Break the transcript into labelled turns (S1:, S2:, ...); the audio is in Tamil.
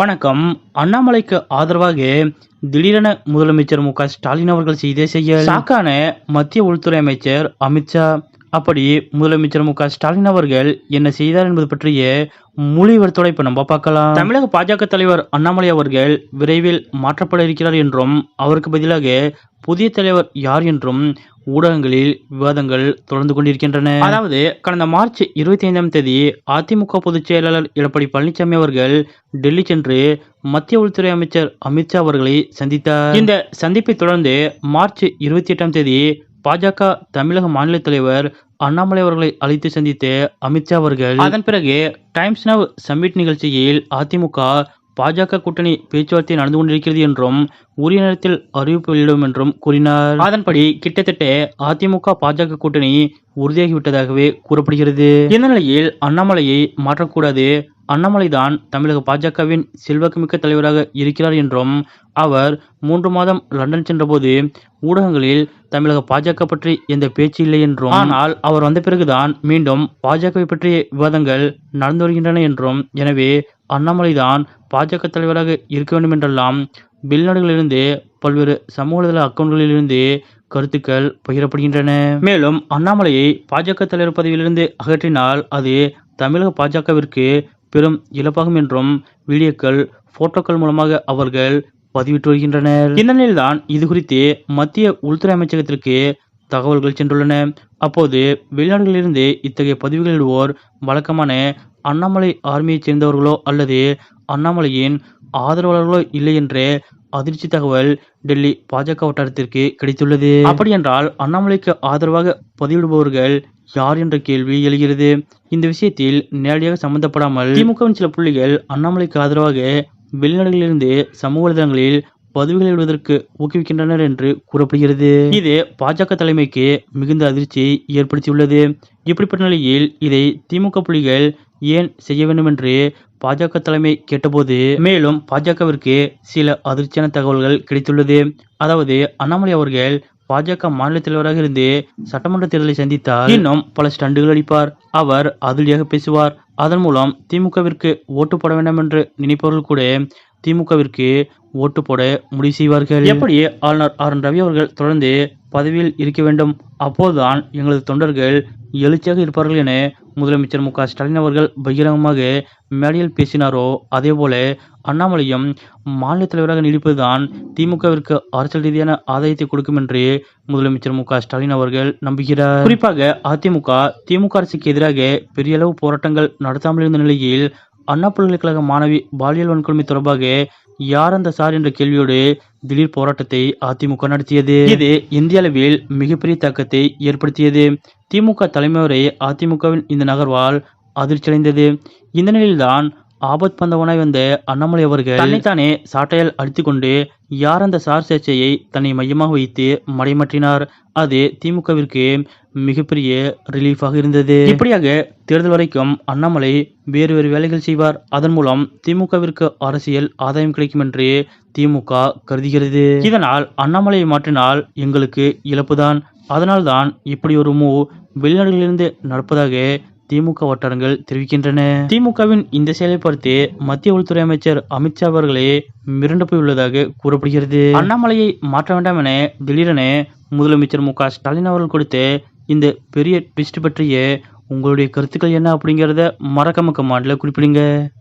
S1: வணக்கம். அண்ணாமலைக்கு ஆதரவாக திடீரென முதலமைச்சர் மு.க.ஸ்டாலின் அவர்கள் செய்த செயல் ஷாக்கான மத்திய உள்துறை அமைச்சர் அமித்ஷா. அப்படி முதலமைச்சர் மு.க.ஸ்டாலின் அவர்கள் என்ன செய்தார் என்பது பற்றிய முழு விவரத்தோட இப்ப நம்ம பார்க்கலாம். தமிழக பாஜக தலைவர் அண்ணாமலை அவர்கள் விரைவில் மாற்றப்பட இருக்கிறார் என்றும் அவருக்கு பதிலாக புதிய தலைவர் யார் என்றும் ஊடகங்களில் விவாதங்கள் தொடர்ந்து கொண்டிருக்கின்றன. அதாவது கடந்த மார்ச் 25ஆம் தேதி அதிமுக பொதுச் செயலாளர் எடப்பாடி பழனிசாமி அவர்கள் டெல்லி சென்று மத்திய உள்துறை அமைச்சர் அமித்ஷா அவர்களை சந்தித்தார். இந்த சந்திப்பை தொடர்ந்து மார்ச் 28ஆம் தேதி பாஜக தமிழக மாநில தலைவர் அண்ணாமலை அவர்களை அழைத்து சந்தித்த அமித்ஷா அவர்கள் அதன் பிறகு டைம்ஸ் நவ் சம்மிட் நிகழ்ச்சியில் அதிமுக பாஜக கூட்டணி பேச்சுவார்த்தை நடந்து கொண்டிருக்கிறது என்றும் உரிய நேரத்தில் அறிவிப்பு வெளியிடும் என்றும் கூறினார். அதன்படி கிட்டத்தட்ட அதிமுக பாஜக கூட்டணி உறுதியாகிவிட்டதாகவே கூறப்படுகிறது. இந்த நிலையில் அண்ணாமலையை மாற்றக்கூடாது, அண்ணாமலை தான் தமிழக பாஜகவின் செல்வாக்குமிக்க தலைவராக இருக்கிறார் என்றும் அவர் 3 மாதம் லண்டன் சென்றபோது ஊடகங்களில் தமிழக பாஜக பற்றி எந்த பேச்சு இல்லை என்றும், ஆனால் அவர் வந்த பிறகுதான் மீண்டும் பாஜகவை பற்றிய விவாதங்கள் நடந்து வருகின்றன என்றும், எனவே அண்ணாமலை தான் பாஜக தலைவராக இருக்க வேண்டும் என்றெல்லாம் வெளிநாடுகளிலிருந்து பல்வேறு சமூக வலைதள அக்கௌண்ட்களிலிருந்து கருத்துக்கள் பகிரப்படுகின்றன. மேலும் அண்ணாமலையை பாஜக தலைவர் பதவியிலிருந்து அகற்றினால் அது தமிழக பாஜகவிற்கு பெரும் இழப்பாகும் என்றும் வீடியோக்கள் போட்டோக்கள் மூலமாக அவர்கள் பதிவிட்டு வருகின்றனர். இந்த நிலையில்தான் இது குறித்து மத்திய உள்துறை அமைச்சகத்திற்கு தகவல்கள் சென்றுள்ளன. அப்போது வெளிநாடுகளிலிருந்து இத்தகைய பதிவுகளிடுவோர் வழக்கமான அண்ணாமலை ஆர்மியைச் சேர்ந்தவர்களோ அல்லது அண்ணாமலையின் ஆதரவாளர்களோ இல்லை என்ற அதிர்ச்சி தகவல் டெல்லி பாஜக வட்டாரத்திற்கு கிடைத்துள்ளது. அப்படியென்றால் அண்ணாமலைக்கு ஆதரவாக பதிவிடுபவர்கள் யார் என்ற கேள்வி எழுகிறது. இந்த விஷயத்தில் நேரடியாக சம்பந்தப்படாமல் திமுகவின் சில புள்ளிகள் அண்ணாமலைக்கு ஆதரவாக வெளிநாடுகளிலிருந்து சமூக வலைதளங்களில் பதிவுகள் எழுவதற்கு ஊக்குவிக்கின்றனர் என்று கூறப்படுகிறது. இது பாஜக தலைமைக்கு மிகுந்த அதிர்ச்சியை ஏற்படுத்தியுள்ளது. இப்படிப்பட்ட நிலையில் இதை திமுக புள்ளிகள் ஏன் செய்ய வேண்டும் என்று பாஜக தலைமை கேட்டபோது மேலும் பாஜகவிற்கு சில அதிர்ச்சியான தகவல்கள் கிடைத்துள்ளது. அதாவது அண்ணாமலை அவர்கள் பாஜக மாநில தலைவராக இருந்து சட்டமன்ற தேர்தலை சந்தித்தால் இன்னும் பல ஸ்டண்டுகள் அடிப்பார். அவர் அதிரடியாக பேசுவார். அதன் மூலம் திமுகவிற்கு ஓட்டு போட வேண்டாம் என்று நினைப்பவர்கள் கூட திமுகவிற்கு ஓட்டு போட முடிவு செய்வார்கள். எப்படி ஆளுநர் ஆர் என் ரவி அவர்கள் தொடர்ந்து பதவியில் இருக்க வேண்டும், அப்போதுதான் எங்களது தொண்டர்கள் எழுச்சியாக இருப்பார்கள் என முதலமைச்சர் மு.க.ஸ்டாலின் அவர்கள் பகிரங்கமாக மேடையில் பேசினாரோ, அதே போல அண்ணாமலையும் மாநில தலைவராக நீடிப்பதுதான் திமுகவிற்கு அரசியல் ரீதியான ஆதாயத்தை கொடுக்கும் என்று முதலமைச்சர் மு.க.ஸ்டாலின் அவர்கள் நம்புகிறார். குறிப்பாக அதிமுக திமுக அரசுக்கு எதிராக பெரிய அளவு போராட்டங்கள் நடத்தாமல் இருந்த நிலையில் அண்ணா பல்கலைக்கழக மாணவி பாலியல் வன்கொடுமை தொடர்பாக யார் அந்த சார் என்ற கேள்வியோடு திடீர் போராட்டத்தை அதிமுக நடத்தியது. இது இந்திய அளவில் மிகப்பெரிய தாக்கத்தை ஏற்படுத்தியது. திமுக தலைமைவரை அதிமுகவின் இந்த நகர்வால் அதிர்ச்சியடைந்தது. இந்த நிலையில்தான் ஆபத் பந்தவனாய் வந்த அண்ணாமலை அவர்கள் தன்னைத்தானே சாட்டையால் அடித்துக்கொண்டு யார் அந்த சார் சர்ச்சையை தன்னை மையமாக வைத்து மடைமாற்றினார். அது திமுகவிற்கு மிகப்பெரிய ரிலீஃபாக இருந்தது. இப்படியாக தேர்தல் வரைக்கும் அண்ணாமலை வேறு வேலைகள் செய்வார். அதன் மூலம் திமுகவிற்கு அரசியல் ஆதாயம் கிடைக்கும் என்று திமுக கருதுகிறது. இதனால் அண்ணாமலையை மாற்றினால் எங்களுக்கு இழப்புதான். அதனால்தான் இப்படி ஒரு மூவ் வெளிநாடுகளிலிருந்து நடப்பதாக திமுக வட்டாரங்கள் தெரிவிக்கின்றன. திமுகவின் இந்த செயலை பார்த்து மத்திய உள்துறை அமைச்சர் அமித்ஷா அவர்களே மிரண்டு போயுள்ளதாக கூறப்படுகிறது. அண்ணாமலையை மாற்ற வேண்டாம் என திடீரென முதலமைச்சர் மு.க.ஸ்டாலின் அவர்கள் கொடுத்த இந்த பெரிய ட்விஸ்ட் பற்றிய உங்களுடைய கருத்துக்கள் என்ன அப்படிங்கிறத மறக்காம கமெண்ட்ல குறிப்பிடுங்க.